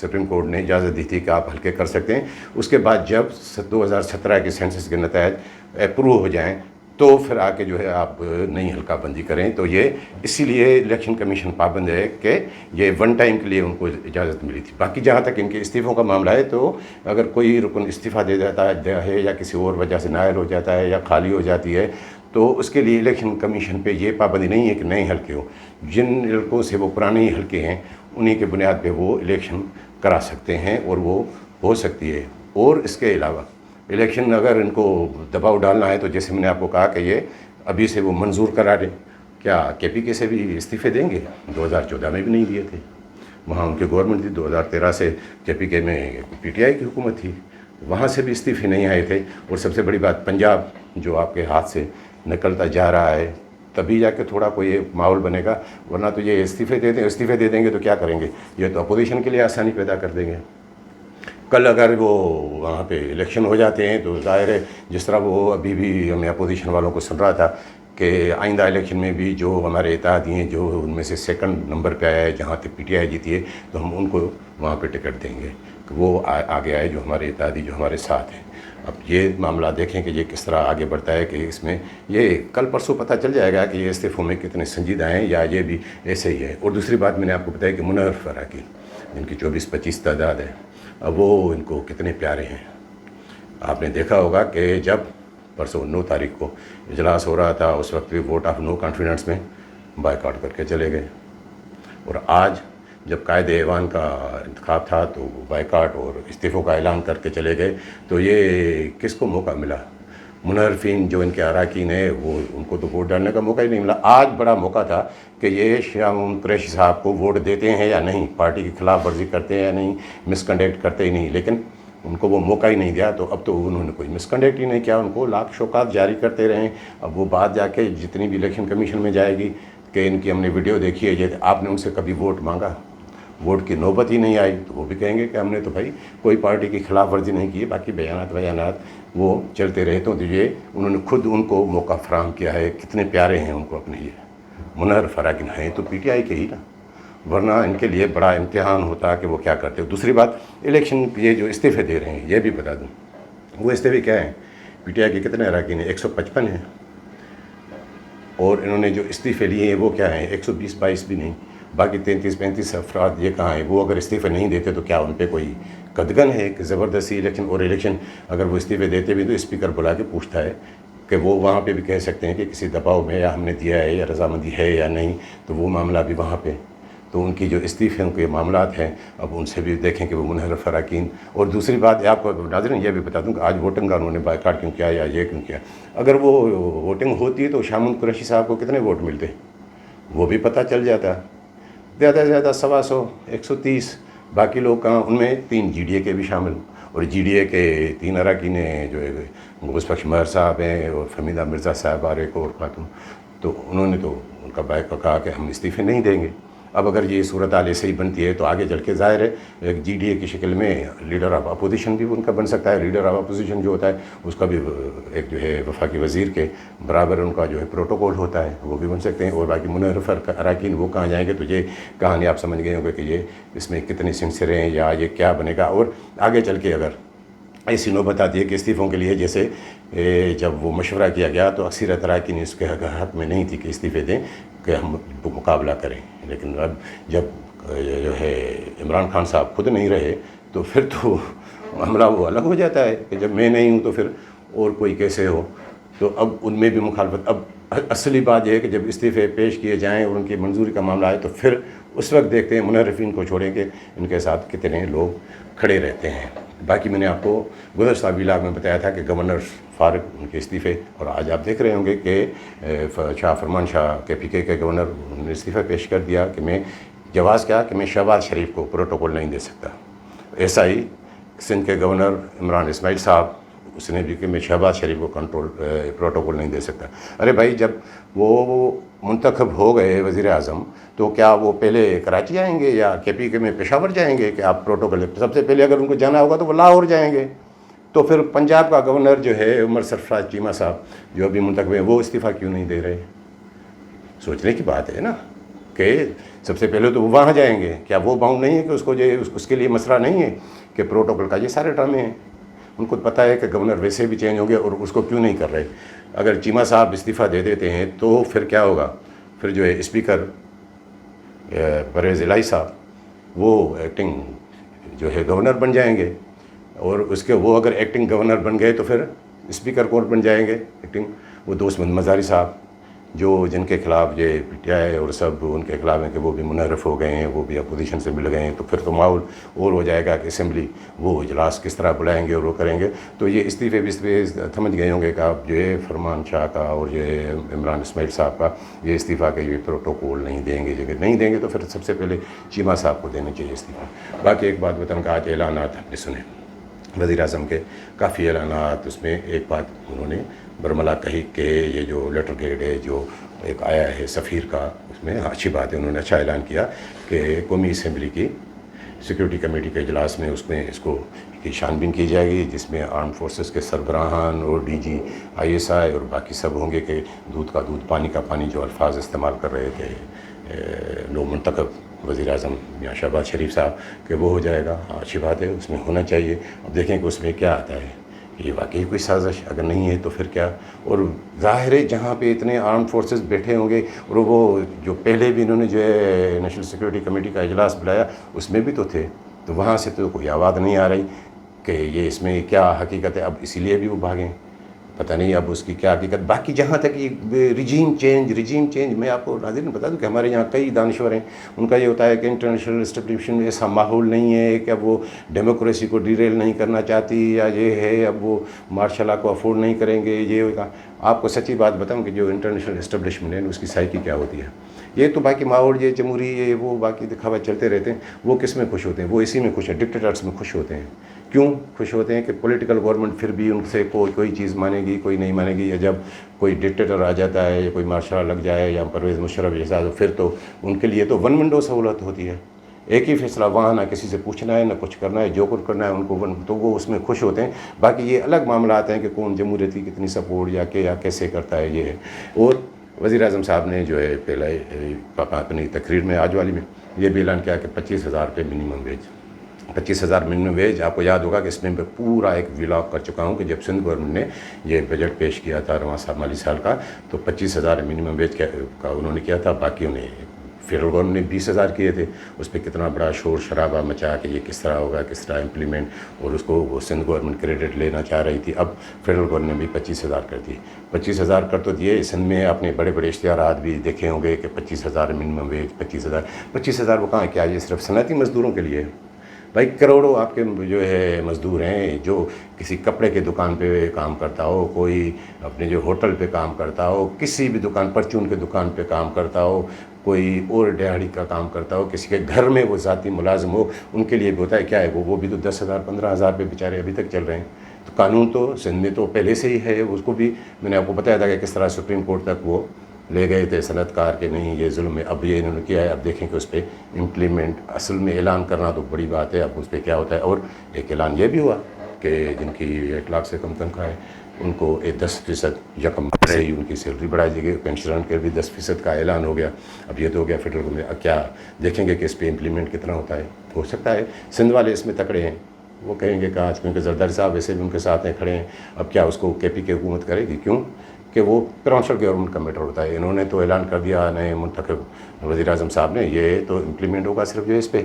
Supreme court نے اجازت دی تھی کہ آپ حلقے کر سکتے ہیں. اس کے بعد جب 2017 کے سینسس کے نتائج اپروو ہو جائیں تو پھر آ کے جو ہے آپ نئی حلقہ بندی کریں. تو یہ اسی لیے الیکشن کمیشن پابند ہے کہ یہ ون ٹائم کے لیے ان کو اجازت ملی تھی. باقی جہاں تک ان کے استعفوں کا معاملہ ہے تو اگر کوئی رکن استعفیٰ دے جاتا ہے یا کسی اور وجہ سے نائل ہو جاتا ہے یا خالی ہو جاتی ہے تو اس کے لیے الیکشن کمیشن پہ یہ پابندی نہیں ہے کہ نئے حلقے ہوں. جن حلقوں سے وہ پرانے ہی حلقے ہیں انہی کے بنیاد پہ وہ الیکشن کرا سکتے ہیں اور وہ ہو سکتی ہے. اور اس کے علاوہ الیکشن اگر ان کو دباؤ ڈالنا ہے تو جیسے میں نے آپ کو کہا کہ یہ ابھی سے وہ منظور کرا دیں. کیا کے پی کے سے بھی استعفے دیں گے؟ 2014 میں بھی نہیں دیے تھے, وہاں ان کی گورنمنٹ تھی. 2013 سے کے پی کے میں پی ٹی آئی کی حکومت تھی, وہاں سے بھی استعفے نہیں آئے تھے. اور سب سے بڑی بات پنجاب جو آپ کے ہاتھ سے نکلتا جا رہا ہے تبھی جا کے تھوڑا کوئی ماحول بنے گا, ورنہ تو یہ استعفے دے دیں گے تو کیا کریں گے؟ یہ تو اپوزیشن کے لیے آسانی پیدا کر دیں گے. کل اگر وہ وہاں پہ الیکشن ہو جاتے ہیں تو ظاہر ہے جس طرح وہ ابھی بھی ہمیں اپوزیشن والوں کو سن رہا تھا کہ آئندہ الیکشن میں بھی جو ہمارے اتحادی ہیں جو ان میں سے سیکنڈ نمبر پہ آیا ہے جہاں تک پی ٹی آئی جیتی ہے تو ہم ان کو وہاں پہ ٹکٹ دیں گے کہ وہ آگے آئے جو ہمارے اتحادی جو ہمارے ساتھ ہیں. اب یہ معاملہ دیکھیں کہ یہ کس طرح آگے بڑھتا ہے کہ اس میں یہ کل پرسوں پتہ چل جائے گا کہ یہ استعفوں میں کتنے سنجیدہ ہیں یا یہ بھی ایسے ہی ہے. اور دوسری بات میں نے آپ کو بتایا کہ منحرف اراکین جن کی 24-25 تعداد ہے, اب وہ ان کو کتنے پیارے ہیں. آپ نے دیکھا ہوگا کہ جب پرسوں 9 تاریخ کو اجلاس ہو رہا تھا اس وقت بھی ووٹ آف نو کانفیڈنس میں بائیکاٹ کر کے چلے گئے, اور آج جب قائد ایوان کا انتخاب تھا تو بائیکاٹ اور استعفوں کا اعلان کر کے چلے گئے. تو یہ کس کو موقع ملا؟ منحرفین جو ان کے اراکین ہیں وہ ان کو تو ووٹ ڈالنے کا موقع ہی نہیں ملا. آج بڑا موقع تھا کہ یہ شاہ محمود قریشی صاحب کو ووٹ دیتے ہیں یا نہیں, پارٹی کی خلاف ورزی کرتے ہیں یا نہیں, مس کنڈکٹ کرتے ہی نہیں, لیکن ان کو وہ موقع ہی نہیں دیا. تو اب تو انہوں نے کوئی مس کنڈکٹ ہی نہیں کیا, ان کو لاکھ شوکات جاری کرتے رہیں. اب وہ بات جا کے جتنی بھی الیکشن کمیشن میں جائے گی کہ ان کی ہم نے ویڈیو دیکھی ہے, یہ آپ نے ان سے کبھی ووٹ مانگا؟ ووٹ کی نوبت ہی نہیں آئی. تو وہ بھی کہیں گے کہ ہم نے تو بھائی کوئی پارٹی کی خلاف ورزی نہیں کی, باقی بیانات وہ چلتے رہے. تو یہ انہوں نے خود ان کو موقع فراہم کیا ہے. کتنے پیارے ہیں ان کو اپنے یہ منحرف اراکین ہیں تو پی ٹی آئی کے ہی نا, ورنہ ان کے لیے بڑا امتحان ہوتا کہ وہ کیا کرتے. دوسری بات الیکشن یہ جو استعفے دے رہے ہیں یہ بھی بتا دوں, وہ استعفے کیا ہیں؟ پی ٹی آئی کے کتنے اراکین ہیں؟ 155 ہیں. اور انہوں نے جو استعفے لیے ہیں وہ کیا ہیں؟ 120-22 بھی نہیں, باقی 33-35 افراد یہ کہاں ہیں؟ وہ اگر استعفے نہیں دیتے تو کیا ان پہ کوئی قدغن ہے کہ زبردستی الیکشن اگر وہ استعفے دیتے بھی تو اسپیکر بلا کے پوچھتا ہے کہ وہ وہاں پہ بھی کہہ سکتے ہیں کہ کسی دباؤ میں یا ہم نے دیا ہے یا رضامندی ہے یا نہیں. تو وہ معاملہ بھی وہاں پہ. تو ان کی جو استعفے کے معاملات ہیں اب ان سے بھی دیکھیں کہ وہ منحرف اراکین. اور دوسری بات آپ کو ناظرین یہ بھی بتا دوں کہ آج ووٹنگ کا انہوں نے بائیکاٹ کیوں کیا یا یہ کیوں کیا. اگر وہ ووٹنگ ہوتی ہے تو شاہ محمود قریشی صاحب کو کتنے ووٹ ملتے وہ بھی پتہ چل جاتا. زیادہ سے زیادہ 125 130. باقی لوگ کہاں؟ ان میں 3 جی ڈی اے کے بھی شامل, اور جی ڈی اے کے 3 اراکین ہیں جو محبوب بخش مہر صاحب ہیں اور فہمیدہ مرزا صاحب اور ایک اور خاتون. تو انہوں نے تو ان کا بائیکاٹ کہا کہ ہم استعفے نہیں دیں گے. اب اگر یہ صورتحال ایسے ہی بنتی ہے تو آگے چل کے ظاہر ہے ایک جی ڈی اے کی شکل میں لیڈر آف اپوزیشن بھی ان کا بن سکتا ہے. لیڈر آف اپوزیشن جو ہوتا ہے اس کا بھی ایک جو ہے وفاقی وزیر کے برابر ان کا جو ہے پروٹوکول ہوتا ہے, وہ بھی بن سکتے ہیں. اور باقی منحرف اراکین وہ کہاں جائیں گے؟ تو یہ کہانی آپ سمجھ گئے ہوں گے کہ یہ اس میں کتنے سلسلے ہیں یا یہ کیا بنے گا. اور آگے چل کے اگر ایسی نوبت آتی ہے کہ استعفوں کے لیے جیسے جب وہ مشورہ کیا گیا تو اکثریت اراکین اس کے حق میں نہیں تھی کہ استعفے دیں کہ ہم مقابلہ کریں. لیکن اب جب جو ہے عمران خان صاحب خود نہیں رہے تو پھر تو معاملہ وہ الگ ہو جاتا ہے کہ جب میں نہیں ہوں تو پھر اور کوئی کیسے ہو. تو اب ان میں بھی مخالفت. اب اصلی بات یہ ہے کہ جب استعفے پیش کیے جائیں اور ان کی منظوری کا معاملہ آئے تو پھر اس وقت دیکھتے ہیں منحرفین کو چھوڑیں کہ ان کے ساتھ کتنے لوگ کھڑے رہتے ہیں. باقی میں نے آپ کو گزشتہ ویلاگ میں بتایا تھا کہ گورنر فارغ ان کے استعفے, اور آج آپ دیکھ رہے ہوں گے کہ شاہ فرمان شاہ کے پی کے گورنر نے استعفیٰ پیش کر دیا کہ میں جواز کیا کہ میں شہباز شریف کو پروٹوکول نہیں دے سکتا. ایسا ہی سندھ کے گورنر عمران اسماعیل صاحب اس نے بھی کہ میں شہباز شریف کو پروٹوکول نہیں دے سکتا. ارے بھائی جب وہ منتخب ہو گئے وزیر اعظم تو کیا وہ پہلے کراچی آئیں گے یا کے پی کے میں پشاور جائیں گے کہ آپ پروٹوکول؟ سب سے پہلے اگر ان کو جانا ہوگا تو وہ لاہور جائیں گے. تو پھر پنجاب کا گورنر جو ہے عمر سرفراز چیمہ صاحب جو ابھی منتخب ہیں وہ استعفیٰ کیوں نہیں دے رہے؟ سوچنے کی بات ہے نا کہ سب سے پہلے تو وہ وہاں جائیں گے. کیا وہ باؤنڈ نہیں ہے کہ اس کو جو اس کے لیے مسئلہ نہیں ہے کہ پروٹوکول کا یہ سارے ڈرامے ہیں. ان کو پتہ ہے کہ گورنر ویسے بھی چینج ہوں گے اور اس کو کیوں نہیں کر رہے. اگر چیمہ صاحب استعفیٰ دے دیتے ہیں تو پھر کیا ہوگا؟ پھر جو ہے اسپیکر پرویز الہی صاحب وہ ایکٹنگ جو ہے گورنر بن جائیں گے, اور اس کے وہ اگر ایکٹنگ گورنر بن گئے تو پھر اسپیکر کون بن جائیں گے ایکٹنگ؟ وہ دوست محمد مزاری صاحب جو جن کے خلاف یہ پی ٹی آئی اور سب ان کے خلاف ہیں کہ وہ بھی منحرف ہو گئے ہیں, وہ بھی اپوزیشن سے مل گئے ہیں. تو پھر تو ماحول اور ہو جائے گا کہ اسمبلی وہ اجلاس کس طرح بلائیں گے اور وہ کریں گے. تو یہ استعفے سمجھ گئے ہوں گے کہ آپ جو ہے فرمان شاہ کا اور جو ہے عمران اسماعیل صاحب کا یہ استعفیٰ کا یہ پروٹوکول نہیں دیں گے. اگر نہیں دیں گے تو پھر سب سے پہلے چیمہ صاحب کو دینا چاہیے استعفیٰ. باقی ایک بات بتاؤں کہ آج اعلانات ہم نے سنے وزیر اعظم کے, کافی اعلانات. اس میں ایک بات انہوں نے برملا کہی کہ یہ جو لیٹر گریڈ ہے جو ایک آیا ہے سفیر کا, اس میں اچھی بات ہے, انہوں نے اچھا اعلان کیا کہ قومی اسمبلی کی سیکورٹی کمیٹی کے اجلاس میں اس کو کی چھان بین کی جائے گی, جس میں آرم فورسز کے سربراہان اور D G I S I اور باقی سب ہوں گے. کہ دودھ کا دودھ پانی کا پانی جو الفاظ استعمال کر رہے تھے نو منتخب وزیر اعظم میاں شہباز شریف صاحب کہ وہ ہو جائے گا. اچھی بات ہے, اس میں ہونا چاہیے. اب دیکھیں کہ اس میں کیا آتا ہے. یہ واقعی کوئی سازش اگر نہیں ہے تو پھر کیا؟ اور ظاہر ہے جہاں پہ اتنے آرم فورسز بیٹھے ہوں گے, اور وہ جو پہلے بھی انہوں نے جو ہے نیشنل سیکورٹی کمیٹی کا اجلاس بلایا اس میں بھی تو تھے, تو وہاں سے تو کوئی آواز نہیں آ رہی کہ یہ اس میں کیا حقیقت ہے. اب اسی لیے بھی وہ بھاگیں, پتہ نہیں اب اس کی کیا حقیقت. باقی جہاں تک یہ رجیم چینج میں آپ کو ناظرین بتا دوں کہ ہمارے یہاں کئی دانشور ہیں, ان کا یہ ہوتا ہے کہ انٹرنیشنل اسٹیبلشمنٹ میں ایسا ماحول نہیں ہے کہ اب وہ ڈیموکریسی کو ڈیریل نہیں کرنا چاہتی, یا یہ ہے اب وہ مارشل لا کو افورڈ نہیں کریں گے. یہ ہوگا. آپ کو سچی بات بتاؤں کہ جو انٹرنیشنل اسٹیبلشمنٹ ہے اس کی سائیکی کیا ہوتی ہے. یہ تو باقی ماحول یہ جمہوری یہ وہ باقی دکھاوا چلتے رہتے ہیں. وہ کس میں خوش ہوتے ہیں؟ وہ اسی میں خوش ہیں, ڈکٹیٹرس میں خوش ہوتے ہیں. کیوں خوش ہوتے ہیں؟ کہ پولیٹیکل گورنمنٹ پھر بھی ان سے کوئی چیز مانے گی, کوئی نہیں مانے گی. یا جب کوئی ڈکٹیٹر آ جاتا ہے یا کوئی مارشل لا لگ جائے یا پرویز مشرف جیسا, تو پھر تو ان کے لیے تو ون ونڈو سہولت ہوتی ہے. ایک ہی فیصلہ, وہاں نہ کسی سے پوچھنا ہے نہ کچھ کرنا ہے, جو کچھ کرنا ہے ان کو تو وہ اس میں خوش ہوتے ہیں. باقی یہ الگ معاملات ہیں کہ کون جمہوریت کی کتنی سپورٹ یا کیسے کرتا ہے. یہ ہے. اور وزیر اعظم صاحب نے جو ہے پہلے اپنی تقریر میں آج والی میں یہ بھی اعلان کیا کہ 25,000 روپے منیمم ویج. 25,000 minimum wage. آپ کو یاد ہوگا کہ اس میں پورا ایک ولاگ کر چکا ہوں کہ جب سندھ گورنمنٹ نے یہ بجٹ پیش کیا تھا رواں سال مالی سال کا, تو 25,000 منیمم ویج کا انہوں نے کیا تھا. باقی انہیں فیڈرل گورنمنٹ نے 20,000 کیے تھے. اس پہ کتنا بڑا شور شرابہ مچا کہ یہ کس طرح ہوگا, کس طرح امپلیمنٹ, اور اس کو وہ سندھ گورنمنٹ کریڈٹ لینا چاہ رہی تھی. اب فیڈرل گورنمنٹ نے بھی 25,000 کر دی. 25,000 کر تو دیے. سندھ میں اپنے بڑے بڑے اشتہارات بھی دیکھے ہوں گے کہ 25,000 منیمم ویج, 25,000 وہ کہاں کیا, یہ صرف صنعتی مزدوروں کے لیے. بھائی کروڑوں آپ کے جو ہے مزدور ہیں, جو کسی کپڑے کے دکان پہ کام کرتا ہو, کوئی اپنے جو ہوٹل پہ کام کرتا ہو, کسی بھی دکان پرچون کے دکان پہ کام کرتا ہو, کوئی اور دہاڑی کا کام کرتا ہو, کسی کے گھر میں وہ ذاتی ملازم ہو, ان کے لیے بھی ہوتا ہے. کیا ہے وہ بھی تو 10,000 15,000 پہ بیچارے ابھی تک چل رہے ہیں. تو قانون تو سندھ میں تو پہلے سے ہی ہے. اس کو بھی میں نے آپ کو بتایا تھا کہ کس طرح سپریم کورٹ تک وہ لے گئے تھے صنعت کار کے نہیں یہ ظلم ہے. اب یہ انہوں نے کیا ہے, اب دیکھیں کہ اس پہ امپلیمنٹ اصل میں اعلان کرنا تو بڑی بات ہے. اب اس پہ کیا ہوتا ہے. اور ایک اعلان یہ بھی ہوا کہ جن کی 8 لاکھ سے کم تنخواہ ہے ان کو 10% یکم سے ہی ان کی سیلری بڑھائی جائے گی. پینشنروں کے بھی 10% کا اعلان ہو گیا. اب یہ تو ہو گیا فیڈرل گورنمنٹ. اب کیا دیکھیں گے کہ اس پہ امپلیمنٹ کتنا ہوتا ہے. ہو سکتا ہے سندھ والے اس میں تکڑے ہیں, وہ کہیں گے کہ آج کیونکہ زرداری صاحب ویسے بھی ان کے ساتھ ہیں, کھڑے ہیں. اب کیا اس کو کے پی کی حکومت کرے گی؟ کیوں کہ وہ پرونسل گورنمنٹ کا میٹر ہوتا ہے. انہوں نے تو اعلان کر دیا نئے منتخب وزیر اعظم صاحب نے, یہ تو امپلیمنٹ ہوگا صرف جو ہے اس پہ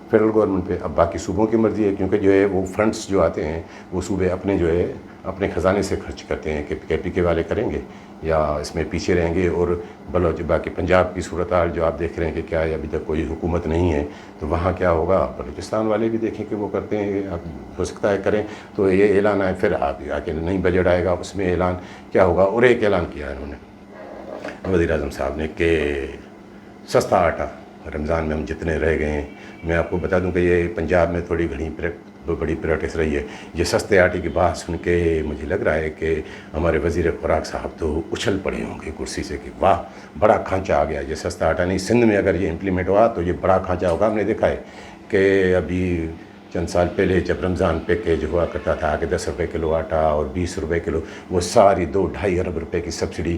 فیڈرل گورنمنٹ پہ. اب باقی صوبوں کی مرضی ہے, کیونکہ جو ہے وہ فنڈس جو آتے ہیں وہ صوبے اپنے جو ہے اپنے خزانے سے خرچ کرتے ہیں. کہ کے پی کے والے کریں گے یا اس میں پیچھے رہیں گے. اور بلوچ باقی پنجاب کی صورتحال جو آپ دیکھ رہے ہیں کہ کیا ہے, ابھی تک کوئی حکومت نہیں ہے, تو وہاں کیا ہوگا. بلوچستان والے بھی دیکھیں کہ وہ کرتے ہیں, ہو سکتا ہے کریں. تو یہ اعلان آئے, پھر آگے نہیں بجٹ آئے گا, اس میں اعلان کیا ہوگا. اور ایک اعلان کیا انہوں نے وزیر اعظم صاحب نے کہ سستا آٹا رمضان میں ہم جتنے رہ گئے ہیں. میں آپ کو بتا دوں کہ یہ پنجاب میں تھوڑی بڑی پریکٹس رہی ہے. یہ سستے آٹے کی بات سن کے مجھے لگ رہا ہے کہ ہمارے وزیر خوراک صاحب تو اچھل پڑے ہوں گے کرسی سے کہ واہ بڑا کھانچہ آ گیا. یہ سستا آٹا نہیں, سندھ میں اگر یہ امپلیمنٹ ہوا تو یہ بڑا کھانچہ ہوگا. ہم نے دیکھا ہے کہ ابھی چند سال پہلے جب رمضان پیکیج ہوا کرتا تھا کہ 10 روپے کلو آٹا اور 20 روپے کلو, وہ ساری 2-2.5 ارب روپے کی سبسڈی